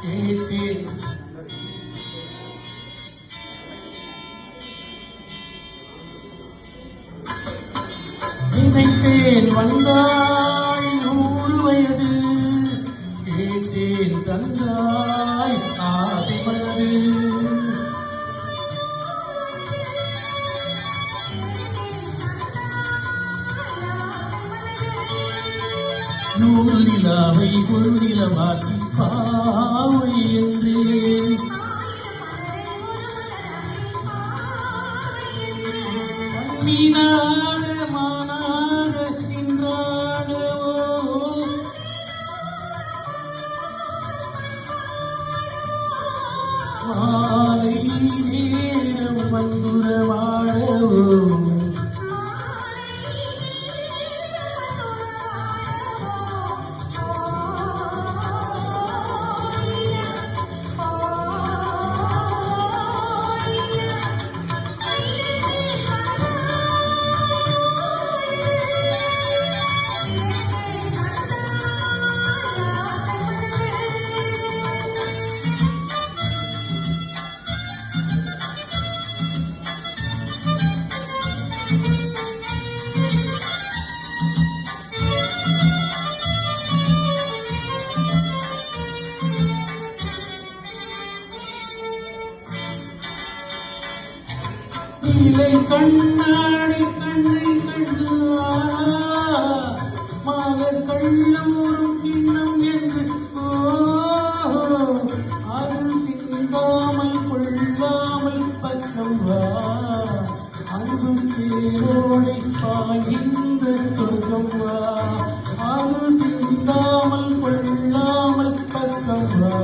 கேட்டேன். நினைத்தேன் வந்தாய் 100 வயது, கேட்டேன் தந்தாய் ஆசை மனது. நூறு நிலாவை ஒரு நிலமாக்கி பாவை என்றேன். கண்ணீனாக மானாக நின்றாடவோ, மாலை நேரம் வந்துரவாடவோ. நீலை கண்ணாடி கண்ணை கண்டு மலர் கண்ணூரும் கிண்ணம் என்று அது சிந்தாமல் கொள்ளாமல் பக்கம் வா. அன்பு தேரோடை பாய்கின்ற சொர்க்கம் வா. அது சிந்தாமல் கொள்ளாமல் பக்கம் வா.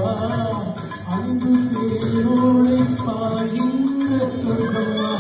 அன்பு தேரோடை பாய்கின்ற சொர்க்கம் வா.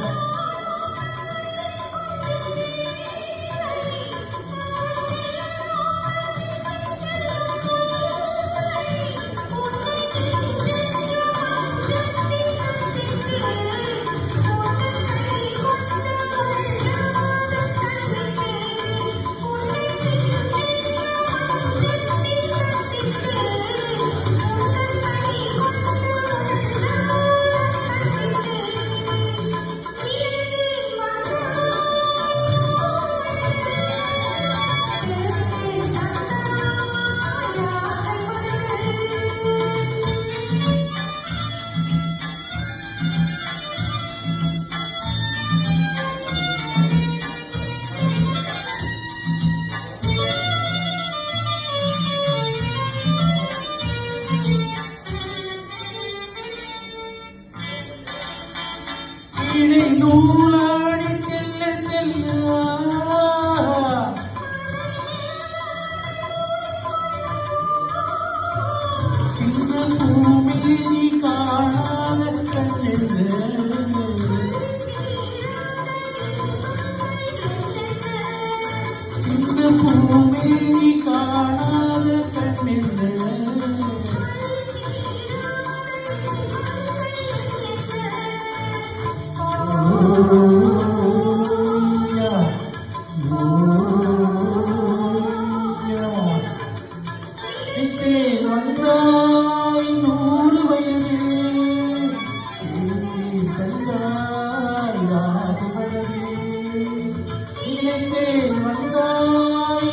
இணை நூலாடி செல்ல செல்ல சின்ன பூமேனி காணாத கண்ணென்று. சின்ன பூமேனி காணாத கண்ணென்று. வந்தாய் 100 வயது, தந்தாய் ஆசை மனது. நினைத்தேன் வந்தாய்